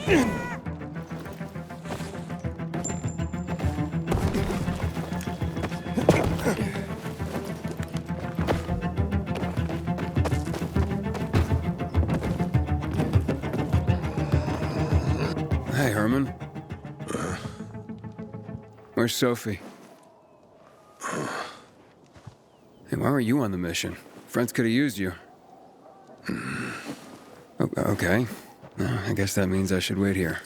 Hey, Herman. Where's Sophie? Hey, why were you on the mission? Friends could have used you. Okay. I guess that means I should wait here.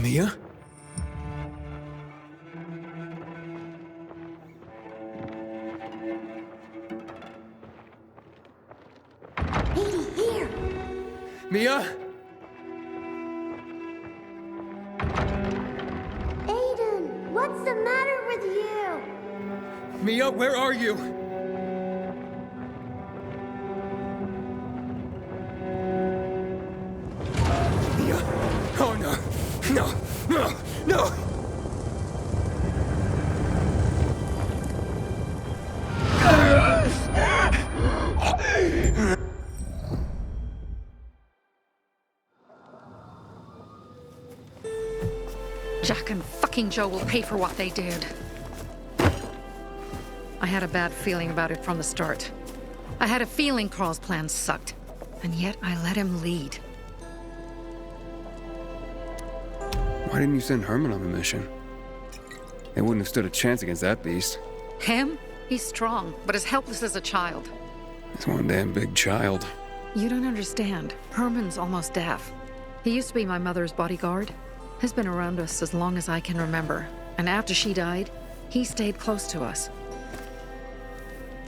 Mia? Edie, here! Mia? Aiden, what's the matter with you? Mia, where are you? Mia? Oh, no. No. No. No. Jack and fucking Joe will pay for what they did. I had a bad feeling about it from the start. I had a feeling Carl's plan sucked, and yet I let him lead. Why didn't you send Herman on the mission? They wouldn't have stood a chance against that beast. Him? He's strong, but as helpless as a child. He's one damn big child. You don't understand. Herman's almost deaf. He used to be my mother's bodyguard. He's been around us as long as I can remember. And after she died, he stayed close to us.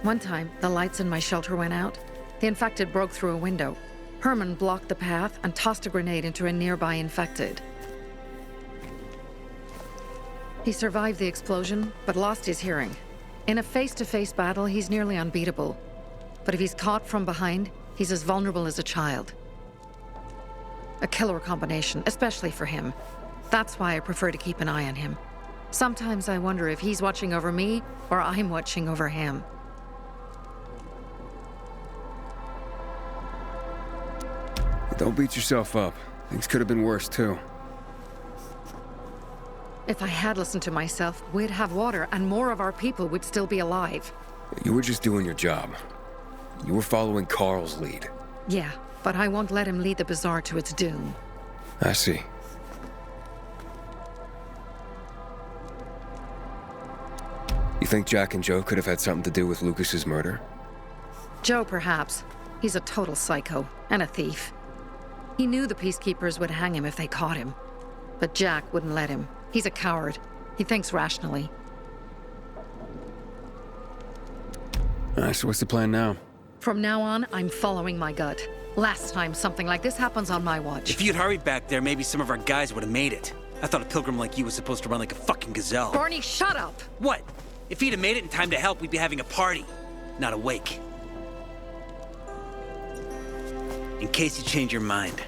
One time, the lights in my shelter went out. The infected broke through a window. Herman blocked the path and tossed a grenade into a nearby infected. He survived the explosion, but lost his hearing. In a face-to-face battle, he's nearly unbeatable. But if he's caught from behind, he's as vulnerable as a child. A killer combination, especially for him. That's why I prefer to keep an eye on him. Sometimes I wonder if he's watching over me, or I'm watching over him. Don't beat yourself up. Things could have been worse, too. If I had listened to myself, we'd have water, and more of our people would still be alive. You were just doing your job. You were following Carl's lead. Yeah, but I won't let him lead the Bazaar to its doom. I see. You think Jack and Joe could have had something to do with Lucas's murder? Joe, perhaps. He's a total psycho, and a thief. He knew the Peacekeepers would hang him if they caught him. But Jack wouldn't let him. He's a coward. He thinks rationally. So what's the plan now? From now on, I'm following my gut. Last time something like this happens on my watch. If you'd hurried back there, maybe some of our guys would have made it. I thought a pilgrim like you was supposed to run like a fucking gazelle. Barney, shut up! What? If he'd have made it in time to help, we'd be having a party, not a wake. In case you change your mind.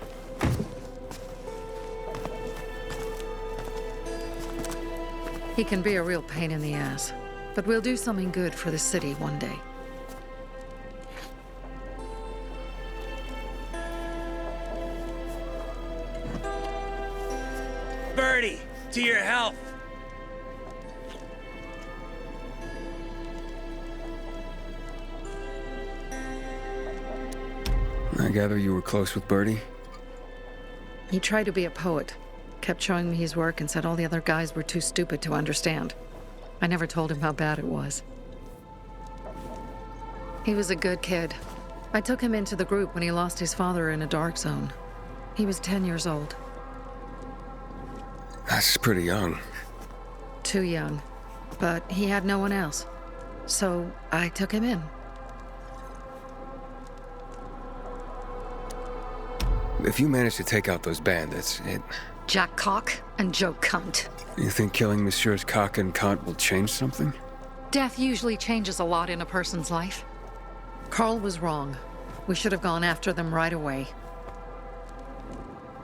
He can be a real pain in the ass. But we'll do something good for the city one day. Birdie, to your health. I gather you were close with Birdie? He tried to be a poet. Kept showing me his work and said all the other guys were too stupid to understand. I never told him how bad it was. He was a good kid. I took him into the group when he lost his father in a dark zone. He was 10 years old. That's pretty young. Too young. But he had no one else. So I took him in. If you manage to take out those bandits, Jack Cock and Joe Cunt. You think killing Messieurs Cock and Cunt will change something? Death usually changes a lot in a person's life. Carl was wrong. We should have gone after them right away.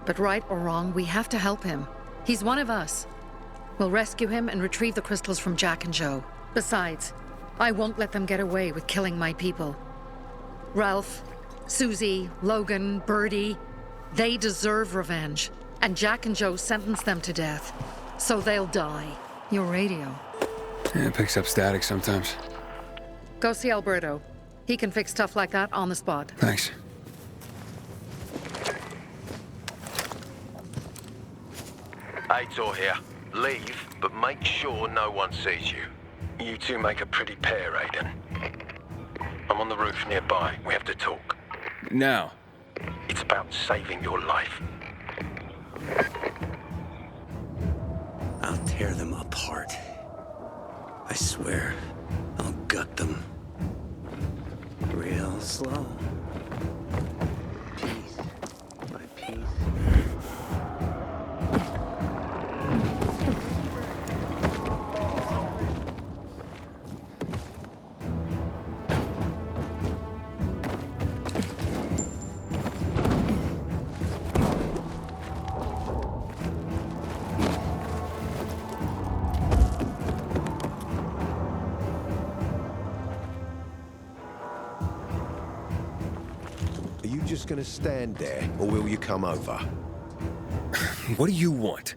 But right or wrong, we have to help him. He's one of us. We'll rescue him and retrieve the crystals from Jack and Joe. Besides, I won't let them get away with killing my people. Ralph, Susie, Logan, Birdie, they deserve revenge. And Jack and Joe sentenced them to death. So they'll die. Your radio. Yeah, it picks up static sometimes. Go see Alberto. He can fix stuff like that on the spot. Thanks. Aitor here. Leave, but make sure no one sees you. You two make a pretty pair, Aiden. I'm on the roof nearby. We have to talk. Now. It's about saving your life. I'll tear them apart. I swear, I'll gut them. Real slow. Piece by piece. Are you just gonna stand there, or will you come over? What do you want?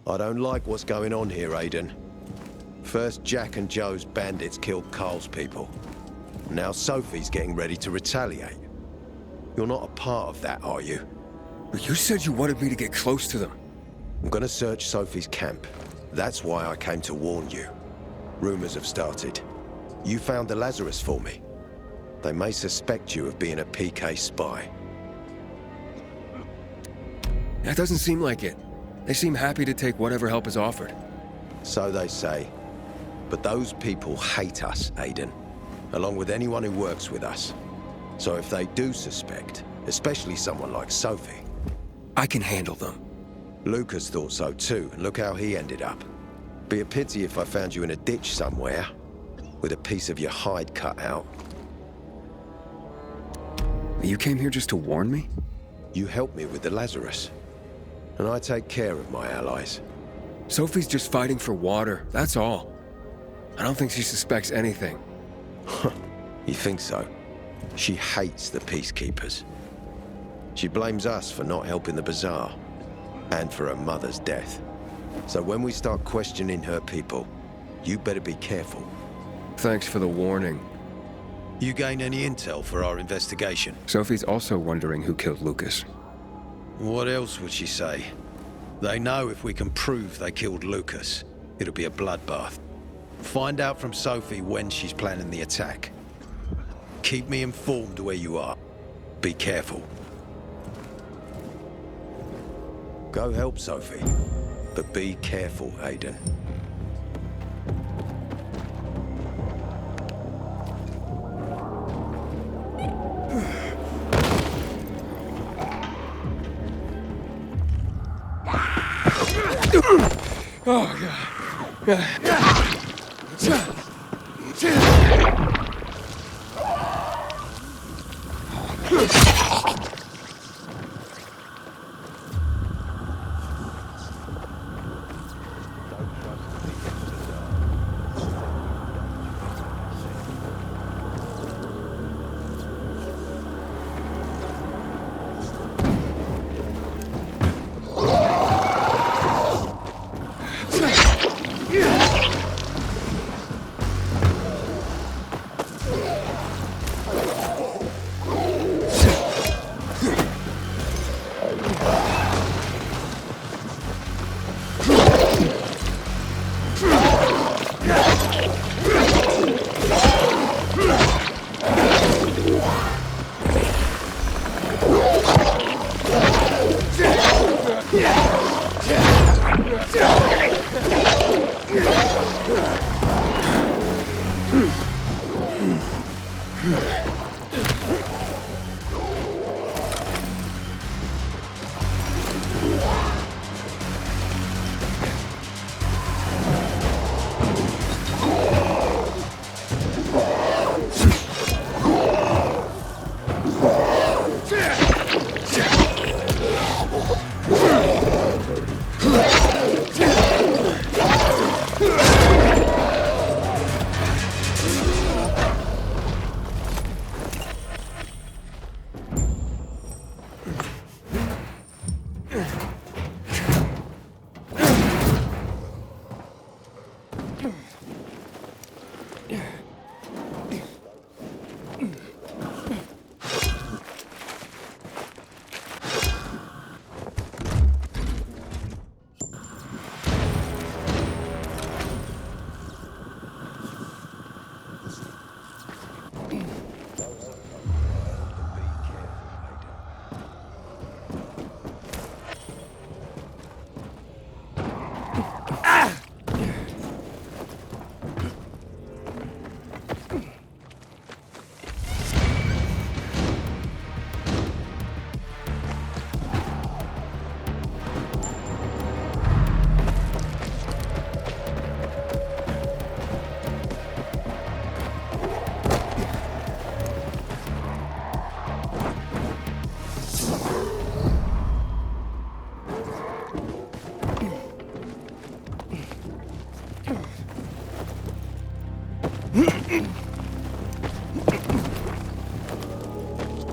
I don't like what's going on here, Aiden. First, Jack and Joe's bandits killed Carl's people. Now Sophie's getting ready to retaliate. You're not a part of that, are you? You said you wanted me to get close to them. I'm gonna search Sophie's camp. That's why I came to warn you. Rumors have started. You found the Lazarus for me. They may suspect you of being a PK spy. That doesn't seem like it. They seem happy to take whatever help is offered. So they say. But those people hate us, Aiden. Along with anyone who works with us. So if they do suspect, especially someone like Sophie... I can handle them. Lucas thought so too, and look how he ended up. Be a pity if I found you in a ditch somewhere, with a piece of your hide cut out. You came here just to warn me? You helped me with the Lazarus. And I take care of my allies. Sophie's just fighting for water, that's all. I don't think she suspects anything. You think so? She hates the Peacekeepers. She blames us for not helping the Bazaar, and for her mother's death. So when we start questioning her people, you better be careful. Thanks for the warning. You gain any intel for our investigation? Sophie's also wondering who killed Lucas. What else would she say? They know if we can prove they killed Lucas, it'll be a bloodbath. Find out from Sophie when she's planning the attack. Keep me informed where you are. Be careful. Go help Sophie, but be careful, Aiden. Oh, God.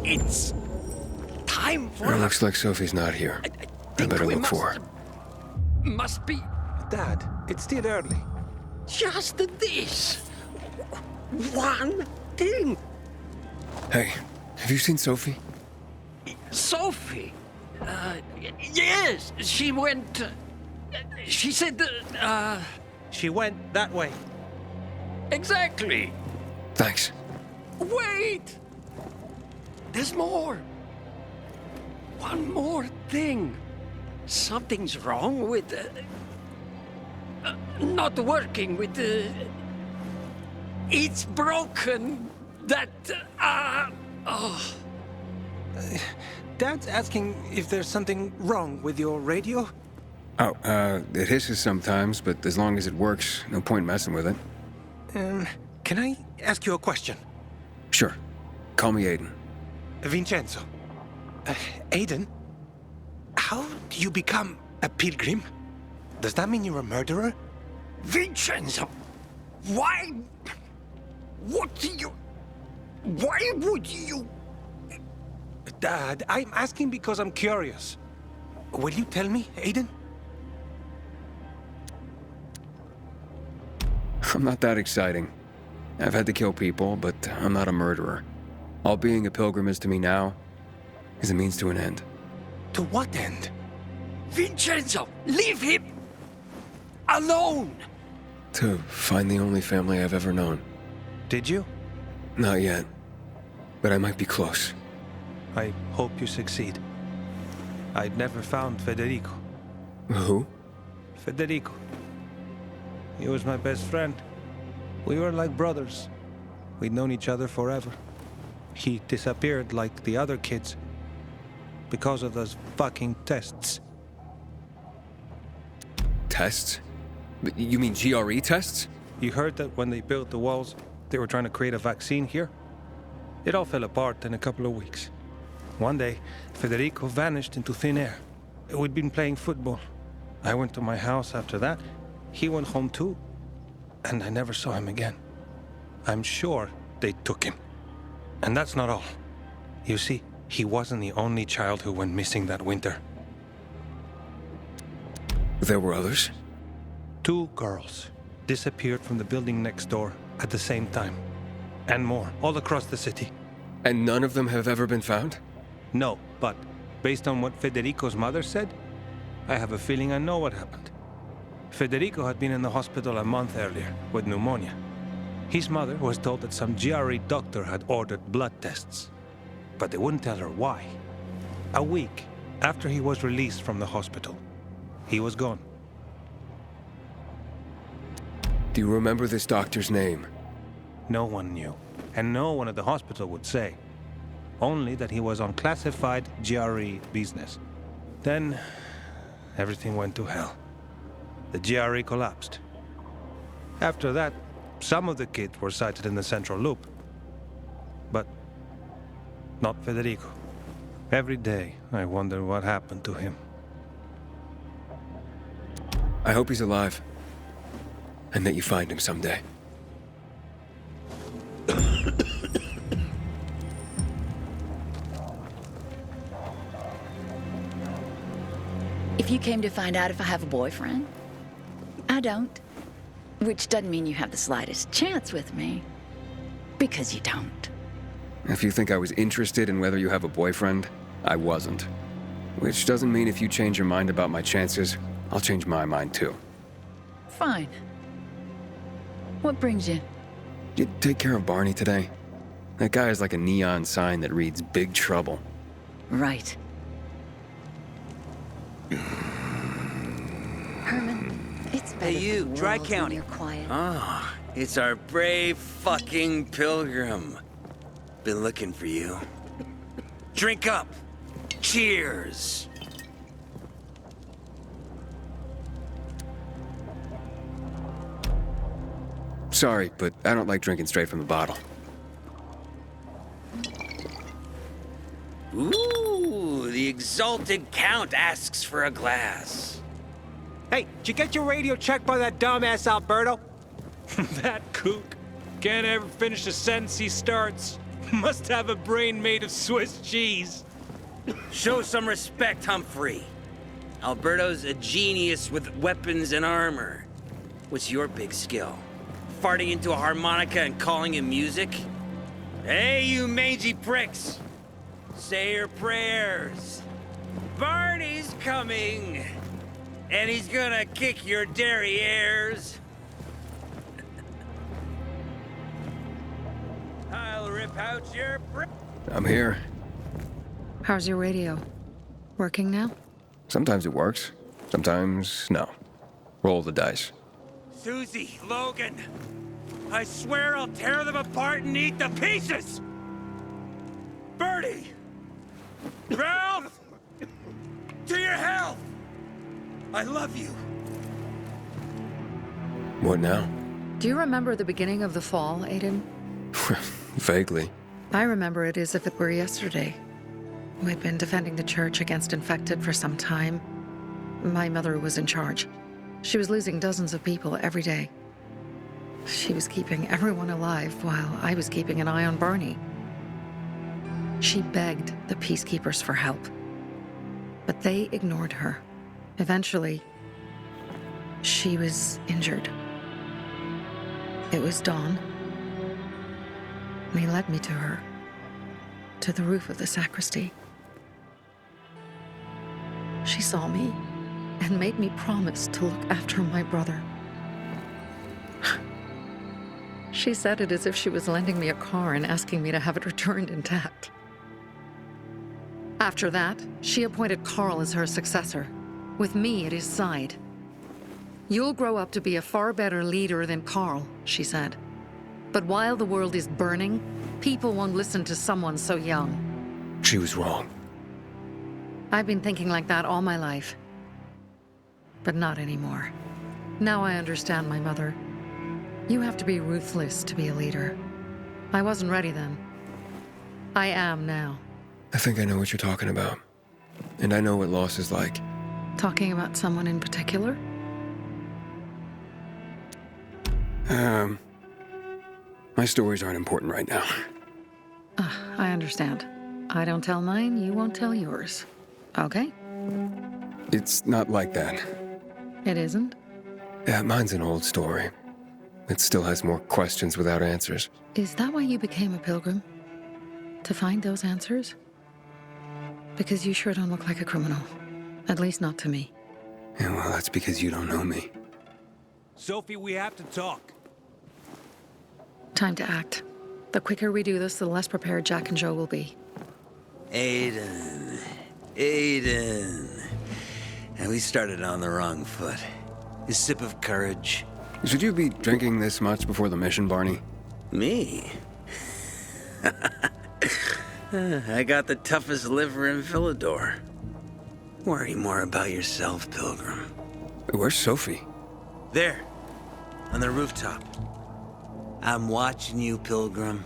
It's time for It looks like Sophie's not here. I think better we look for her. must be Dad, it's still early. just this one thing. Hey, have you seen Sophie? Sophie. Yes, she went. She said. She went that way. Exactly. Thanks. Wait. There's more. One more thing. Something's wrong with. Not working with the. It's broken. That. Oh. Dad's asking if there's something wrong with your radio. Oh, it hisses sometimes, but as long as it works, no point messing with it. Can I ask you a question? Sure. Call me Aiden. Vincenzo. Aiden? How do you become a pilgrim? Does that mean you're a murderer? Vincenzo! Why? What do you. Why would you. Dad, I'm asking because I'm curious. Will you tell me, Aiden? I'm not that exciting. I've had to kill people, but I'm not a murderer. All being a pilgrim is to me now is a means to an end. To what end? Vincenzo! Leave him! Alone! To find the only family I've ever known. Did you? Not yet, but I might be close. I hope you succeed. I'd never found Federico. Who? Federico. He was my best friend. We were like brothers. We'd known each other forever. He disappeared like the other kids because of those fucking tests. Tests? You mean GRE tests? You heard that when they built the walls, they were trying to create a vaccine here? It all fell apart in a couple of weeks. One day, Federico vanished into thin air. We'd been playing football. I went to my house after that. He went home too. And I never saw him again. I'm sure they took him. And that's not all. You see, he wasn't the only child who went missing that winter. There were others? 2 girls disappeared from the building next door at the same time. And more, all across the city. And none of them have ever been found? No, but based on what Federico's mother said, I have a feeling I know what happened. Federico had been in the hospital a month earlier with pneumonia. His mother was told that some GRE doctor had ordered blood tests, but they wouldn't tell her why. A week after he was released from the hospital, he was gone. Do you remember this doctor's name? No one knew, and no one at the hospital would say. Only that he was on classified GRE business. Then, everything went to hell. The GRE collapsed. After that, some of the kids were sighted in the central loop. But not Federico. Every day, I wonder what happened to him. I hope he's alive. And that you find him someday. If you came to find out if I have a boyfriend, I don't. Which doesn't mean you have the slightest chance with me. Because you don't. If you think I was interested in whether you have a boyfriend, I wasn't. Which doesn't mean if you change your mind about my chances, I'll change my mind too. Fine. What brings you? Did you take care of Barney today? That guy is like a neon sign that reads Big Trouble. Right. Herman, it's better Hey, you, for the Dry world County. when you're quiet. Ah, it's our brave fucking pilgrim. Been looking for you. Drink up. Cheers. Sorry, but I don't like drinking straight from the bottle. Ooh, the exalted count asks for a glass. Hey, did you get your radio checked by that dumbass Alberto? That kook can't ever finish a sentence he starts. Must have a brain made of Swiss cheese. Show some respect, Humphrey. Alberto's a genius with weapons and armor. What's your big skill? Farting into a harmonica and calling it music? Hey, you mangy pricks! Say your prayers. Barney's coming! And he's gonna kick your derrieres. I'll rip out your I'm here. How's your radio? Working now? Sometimes it works. Sometimes, no. Roll the dice. Susie, Logan, I swear I'll tear them apart and eat the pieces! Bertie! Ralph! To your health! I love you. What now? Do you remember the beginning of the fall, Aiden? Vaguely. I remember it as if it were yesterday. We'd been defending the church against infected for some time. My mother was in charge. She was losing dozens of people every day. She was keeping everyone alive while I was keeping an eye on Barney. She begged the peacekeepers for help, but they ignored her. Eventually, she was injured. It was dawn, and he led me to her, to the roof of the sacristy. She saw me and made me promise to look after my brother. She said it as if she was lending me a car and asking me to have it returned intact. After that, she appointed Carl as her successor, with me at his side. You'll grow up to be a far better leader than Carl, she said. But while the world is burning, people won't listen to someone so young. She was wrong. I've been thinking like that all my life. But not anymore. Now I understand my mother. You have to be ruthless to be a leader. I wasn't ready then. I am now. I think I know what you're talking about. And I know what loss is like. Talking about someone in particular? My stories aren't important right now. I understand. I don't tell mine, you won't tell yours. Okay? It's not like that. It isn't? Yeah, mine's an old story. It still has more questions without answers. Is that why you became a pilgrim? To find those answers? Because you sure don't look like a criminal. At least not to me. Yeah, well, that's because you don't know me. Sophie, we have to talk. Time to act. The quicker we do this, the less prepared Jack and Joe will be. Aiden. And we started on the wrong foot. A sip of courage. Should you be drinking this much before the mission, Barney? Me? I got the toughest liver in Villador. Worry more about yourself, Pilgrim. Where's Sophie? There, on the rooftop. I'm watching you, Pilgrim.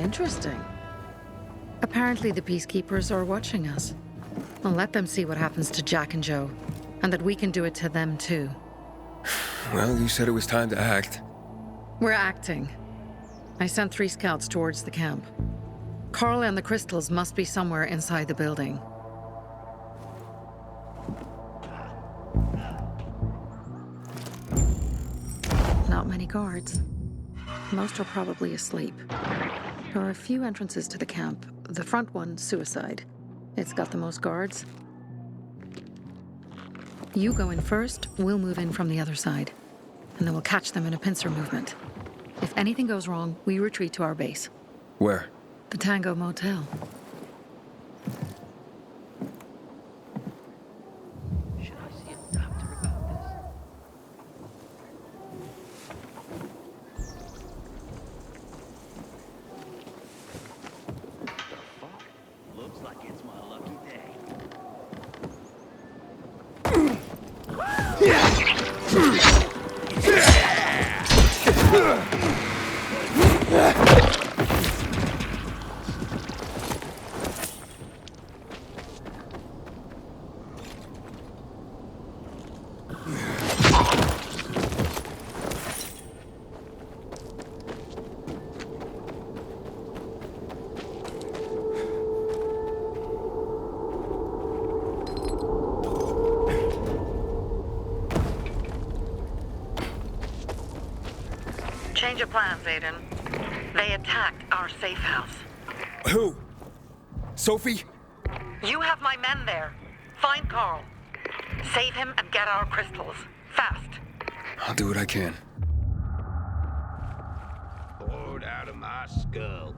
Interesting. Apparently the Peacekeepers are watching us. I'll let them see what happens to Jack and Joe, and that we can do it to them too. Well, you said it was time to act. We're acting. I sent 3 scouts towards the camp. Carl and the crystals must be somewhere inside the building. Not many guards. Most are probably asleep. There are a few entrances to the camp. The front one, suicide. It's got the most guards. You go in first, we'll move in from the other side. And then we'll catch them in a pincer movement. If anything goes wrong, we retreat to our base. Where? The Tango Motel. Should I see a doctor about this? The fuck? Looks like it's my lucky day. Change of plans, Aiden. They attacked our safe house. Who? Sophie? You have my men there. Find Carl. Save him and get our crystals. Fast. I'll do what I can. Poured out of my skull.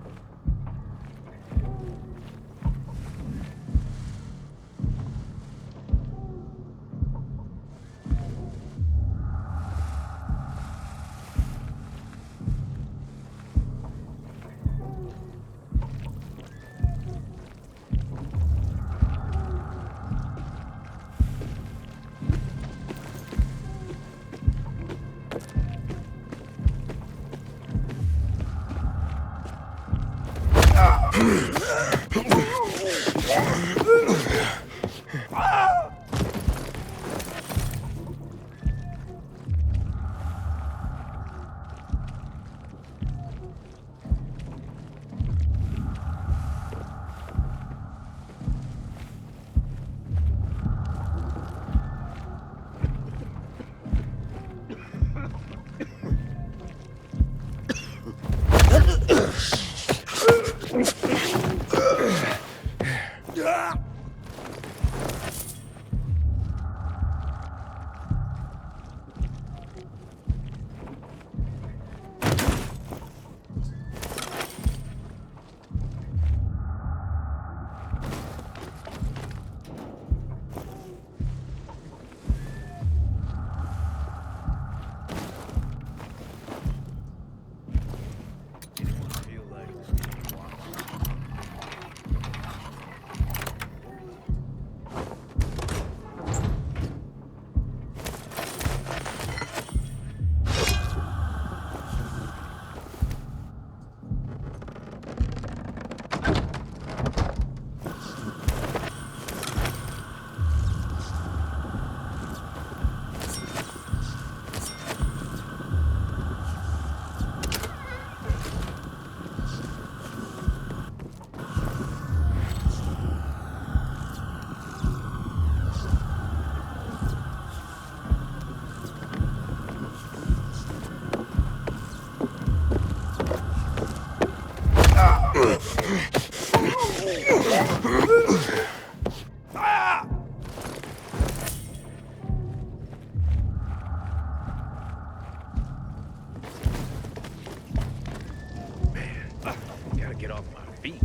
Gotta get off my feet.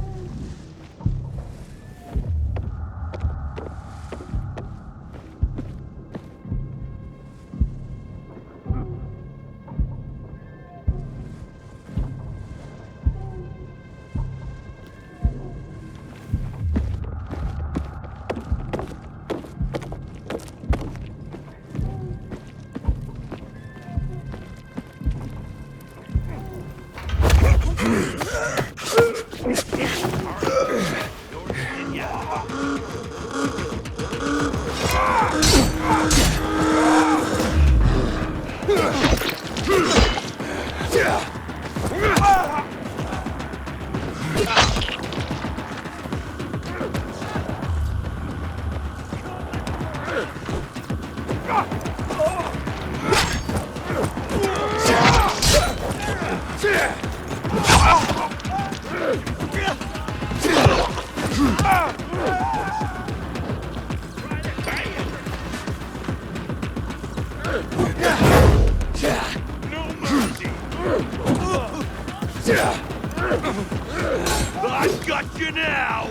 I've got you now!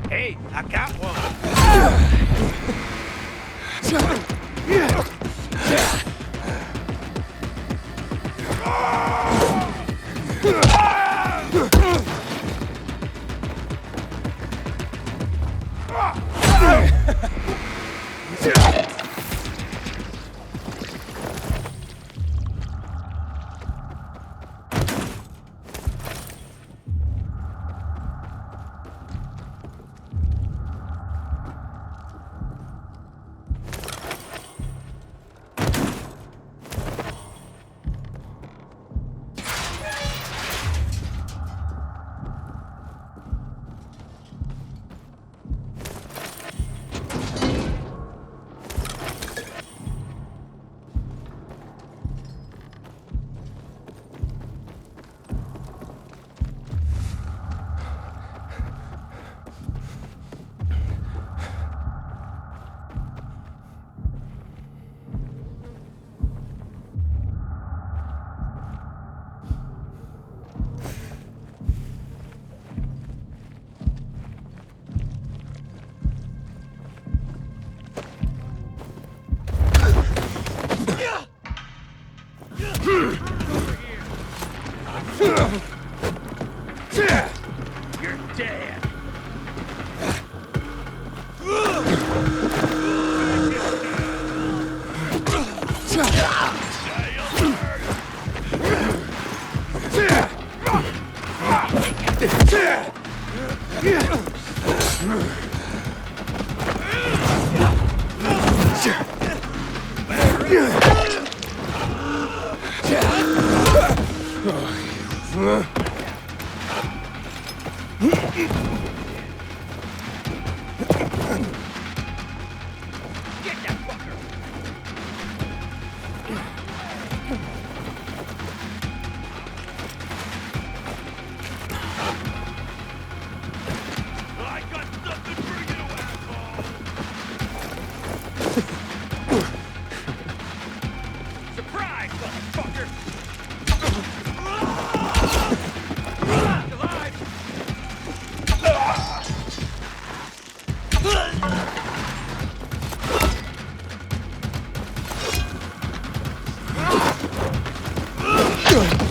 Hey, I got one. You're dead. I got something for you, asshole! Surprise, motherfucker! Alive! Show yourself!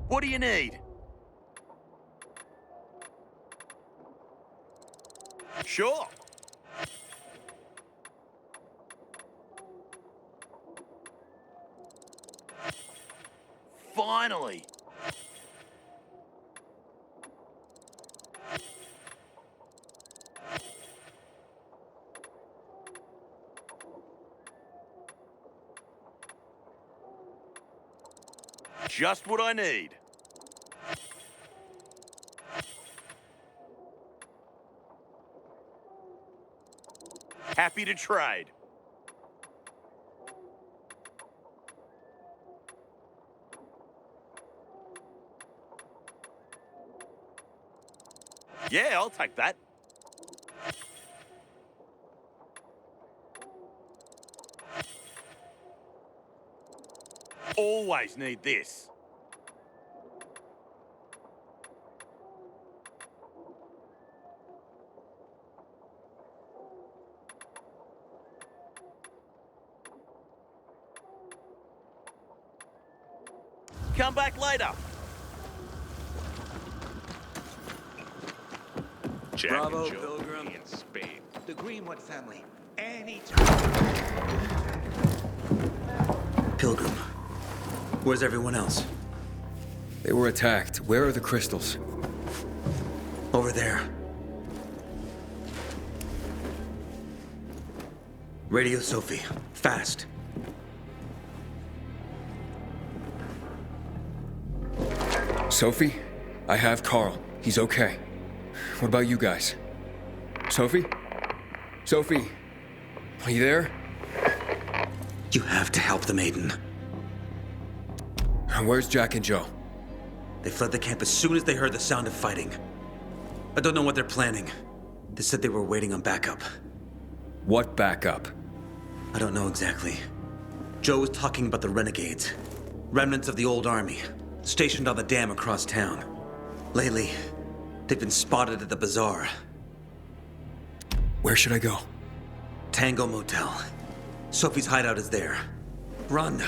What do you need? Sure. Finally. Just what I need. Happy to trade. Yeah, I'll take that. Always need this. Come back later. Jack Bravo, and Joe Pilgrim. in Spain. The Greenwood family. Anytime. Pilgrim. Where's everyone else? They were attacked. Where are the crystals? Over there. Radio Sophie. Fast. Sophie? I have Carl. He's okay. What about you guys? Sophie? Sophie? Are you there? You have to help the maiden. Where's Jack and Joe? They fled the camp as soon as they heard the sound of fighting. I don't know what they're planning. They said they were waiting on backup. What backup? I don't know exactly. Joe was talking about the renegades. Remnants of the old army, stationed on the dam across town. Lately, they've been spotted at the bazaar. Where should I go? Tango Motel. Sophie's hideout is there. Run.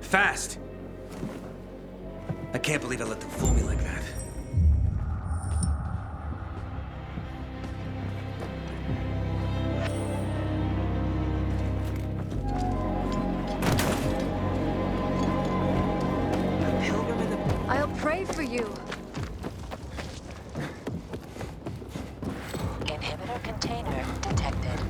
Fast. I can't believe I let them fool me like that. I'll pray for you. Inhibitor container detected.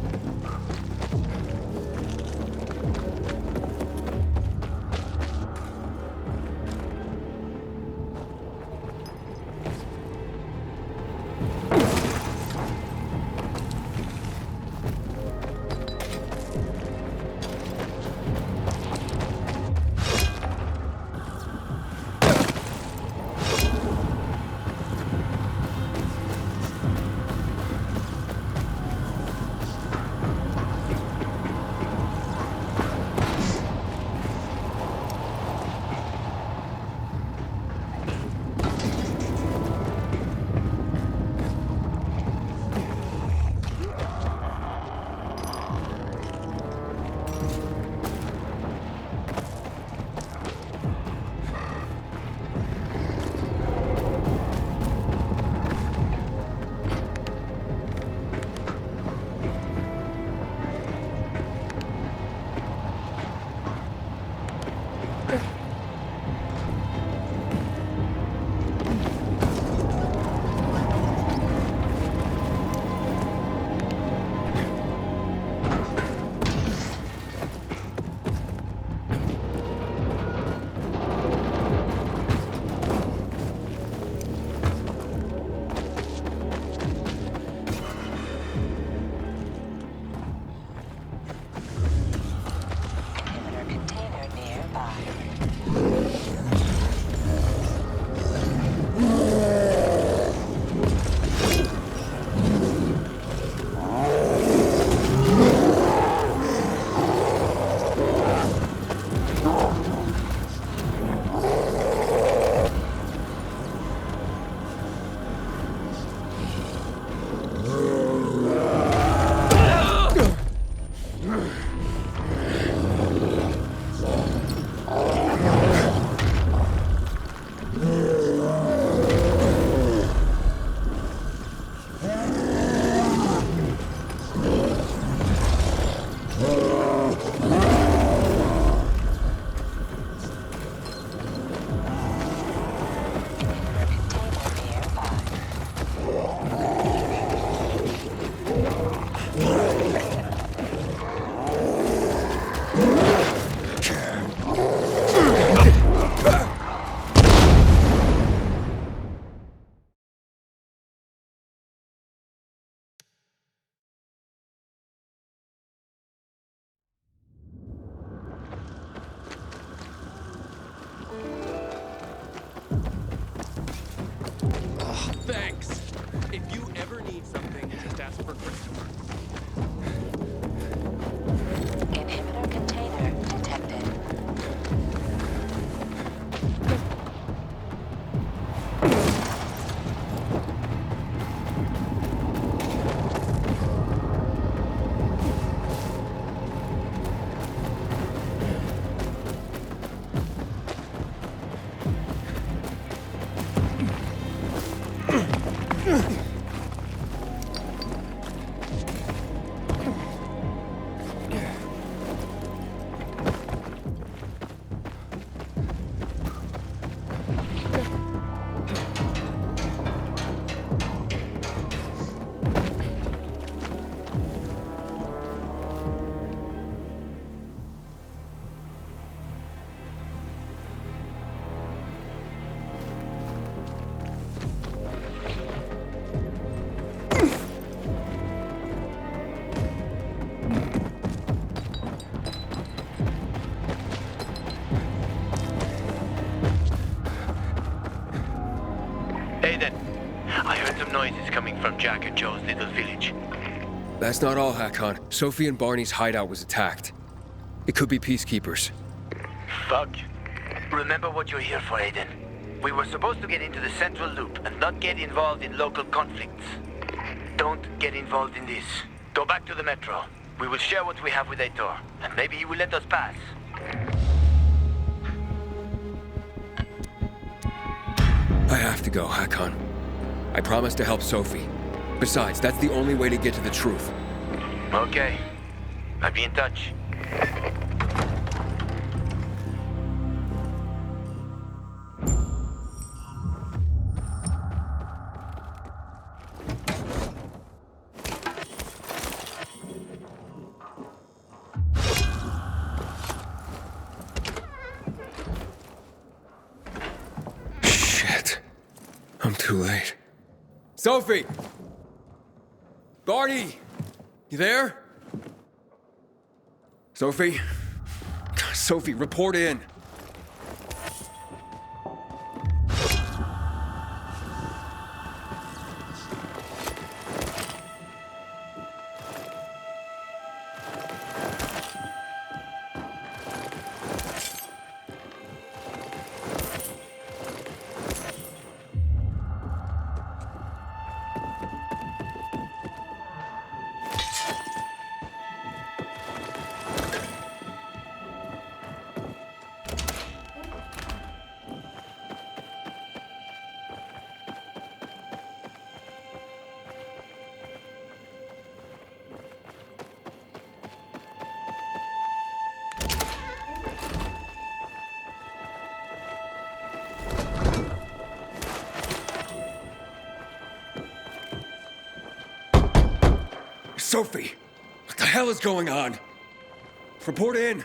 from Jack and Joe's little village. That's not all, Hakon. Sophie and Barney's hideout was attacked. It could be peacekeepers. Fuck. Remember what you're here for, Aiden. We were supposed to get into the central loop and not get involved in local conflicts. Don't get involved in this. Go back to the metro. We will share what we have with Aitor, and maybe he will let us pass. I have to go, Hakon. I promised to help Sophie. Besides, that's the only way to get to the truth. Okay. I'll be in touch. Shit. I'm too late. Sophie! Barney! You there? Sophie? Sophie, report in. Sophie! What the hell is going on? Report in!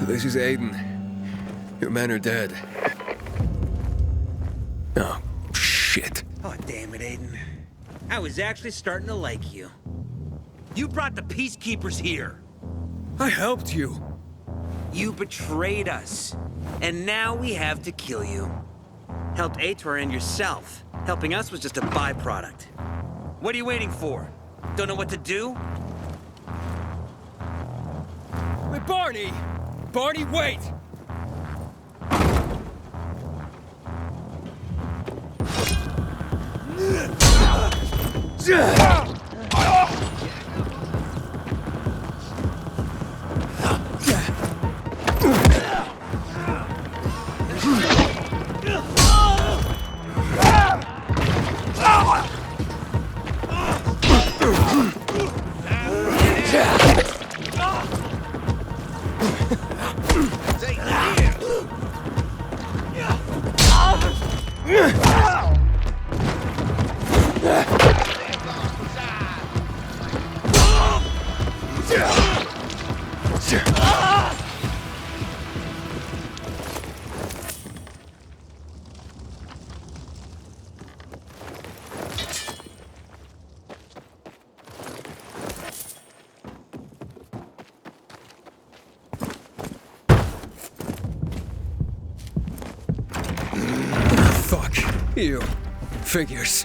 This is Aiden. Your men are dead. Oh, shit. Oh, damn it, Aiden. I was actually starting to like you. You brought the peacekeepers here. I helped you. You betrayed us. And now we have to kill you. Helped Aitor and yourself. Helping us was just a byproduct. What are you waiting for? Don't know what to do? Wait, Barney! Barney, wait! You. Figures.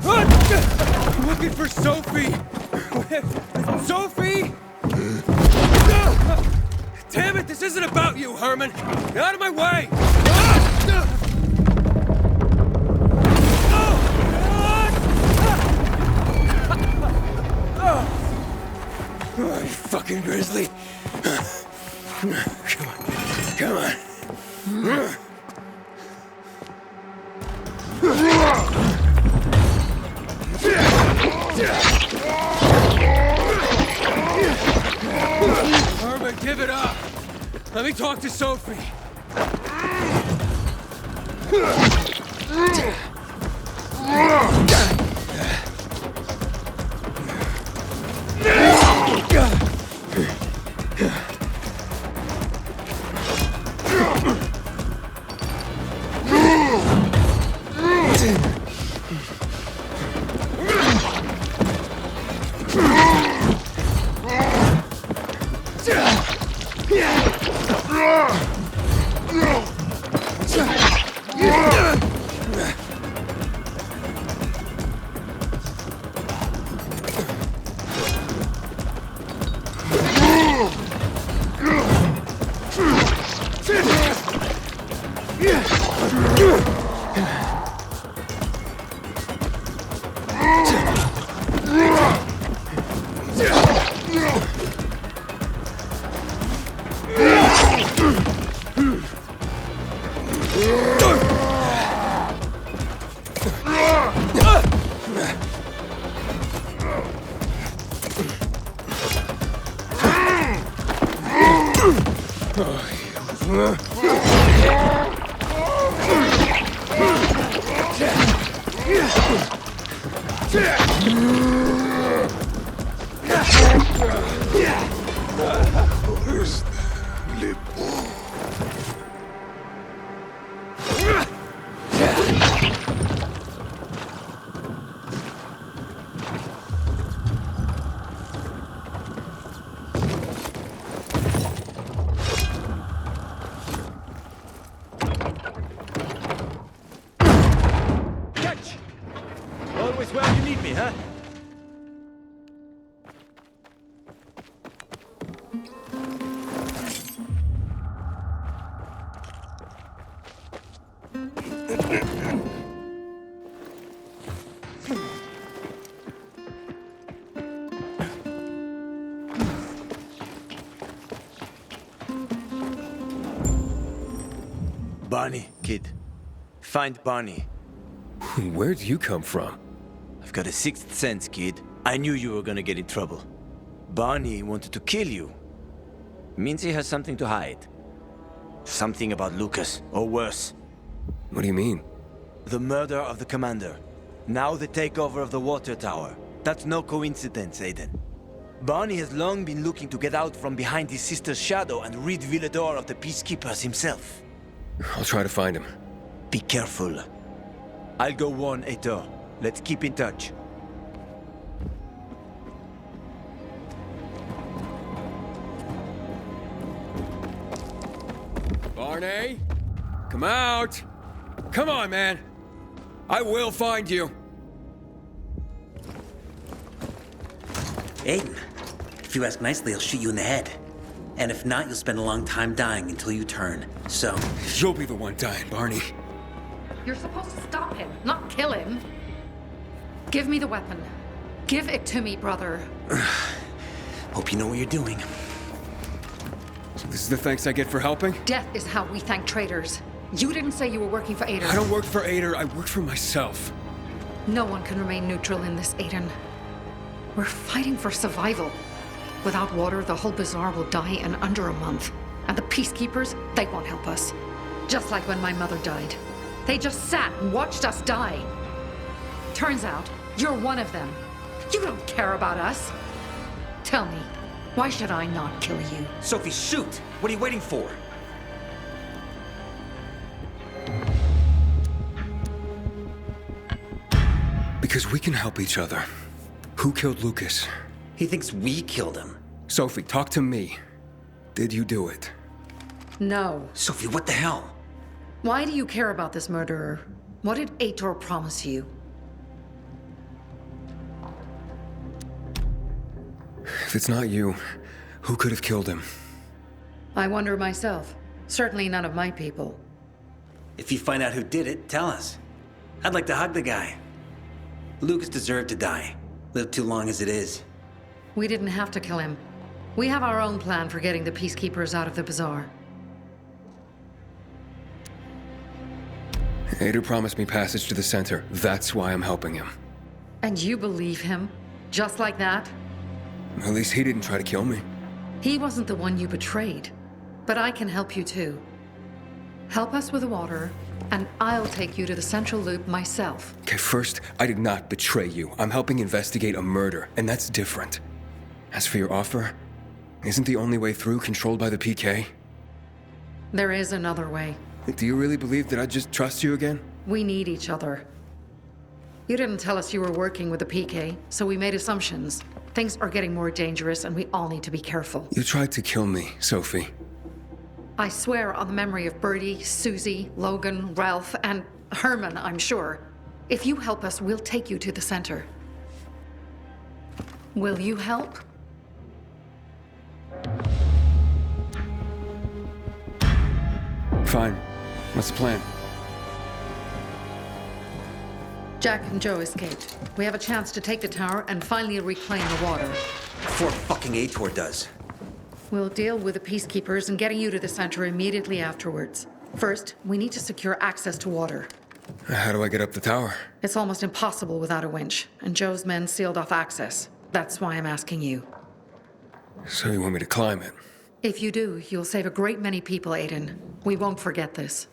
I'm looking for Sophie! Sophie! Damn it, this isn't about you, Herman! Get out of my way! Oh, you fucking grizzly! Come on, come on. Herman, give it up! Let me talk to Sophie! Always where you need me, huh? Barney, kid. Find Barney. Where'd you come from? I've got a sixth sense, kid. I knew you were gonna get in trouble. Barney wanted to kill you. Means he has something to hide. Something about Lucas, or worse. What do you mean? The murder of the commander. Now the takeover of the water tower. That's no coincidence, Aiden. Barney has long been looking to get out from behind his sister's shadow and rid Villedor of the Peacekeepers himself. I'll try to find him. Be careful. I'll go warn Aitor. Let's keep in touch. Barney? Come out! Come on, man! I will find you! Aiden, if you ask nicely, I'll shoot you in the head. And if not, you'll spend a long time dying until you turn. So... You'll be the one dying, Barney. You're supposed to stop him, not kill him. Give me the weapon. Give it to me, brother. Hope you know what you're doing. So this is the thanks I get for helping? Death is how we thank traitors. You didn't say you were working for Aiden. I don't work for Aiden, I work for myself. No one can remain neutral in this, Aiden. We're fighting for survival. Without water, the whole bazaar will die in under a month. And the Peacekeepers, they won't help us. Just like when my mother died. They just sat and watched us die. Turns out, you're one of them. You don't care about us. Tell me, why should I not kill you? Sophie, shoot! What are you waiting for? Because we can help each other. Who killed Lucas? He thinks we killed him. Sophie, talk to me. did you do it? No. Sophie, what the hell? Why do you care about this murderer? What did Aitor promise you? If it's not you, who could have killed him? I wonder myself. Certainly none of my people. If you find out who did it, tell us. I'd like to hug the guy. Lucas deserved to die. Lived too long as it is. We didn't have to kill him. We have our own plan for getting the Peacekeepers out of the bazaar. Aitor promised me passage to the center. That's why I'm helping him. And you believe him? Just like that? At least he didn't try to kill me. He wasn't the one you betrayed. But I can help you too. Help us with the water, and I'll take you to the Central Loop myself. Okay, first, I did not betray you. I'm helping investigate a murder, and that's different. As for your offer, isn't the only way through controlled by the PK? There is another way. Do you really believe that I'd just trust you again? We need each other. You didn't tell us you were working with the PK, so we made assumptions. Things are getting more dangerous, and we all need to be careful. You tried to kill me, Sophie. I swear on the memory of Birdie, Susie, Logan, Ralph, and Herman, I'm sure. If you help us, we'll take you to the center. Will you help? Fine. What's the plan? Jack and Joe escaped. We have a chance to take the tower and finally reclaim the water. Before fucking Aitor does. We'll deal with the Peacekeepers and getting you to the center immediately afterwards. First, we need to secure access to water. How do I get up the tower? It's almost impossible without a winch, and Joe's men sealed off access. That's why I'm asking you. So you want me to climb it? If you do, you'll save a great many people, Aiden. We won't forget this.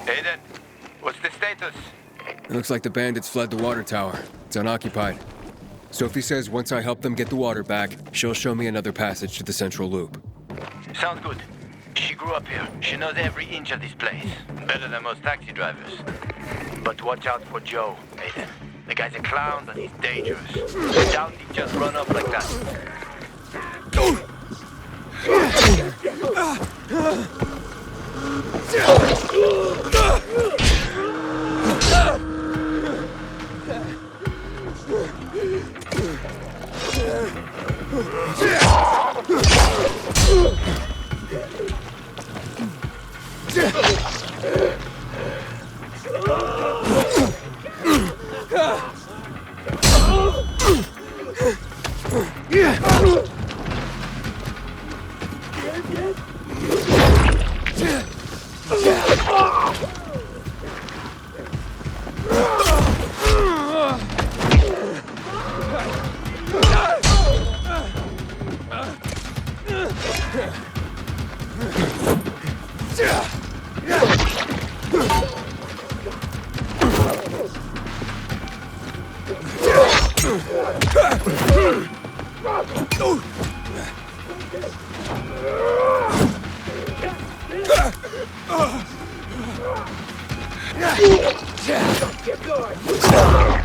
Aiden, what's the status? It looks like the bandits fled the water tower. It's unoccupied. Sophie says once I help them get the water back, she'll show me another passage to the Central Loop. Sounds good. She grew up here. She knows every inch of this place. Better than most taxi drivers. But watch out for Joe, Aiden. The guy's a clown, but he's dangerous. Doubt he'd just run off like that. Keep going.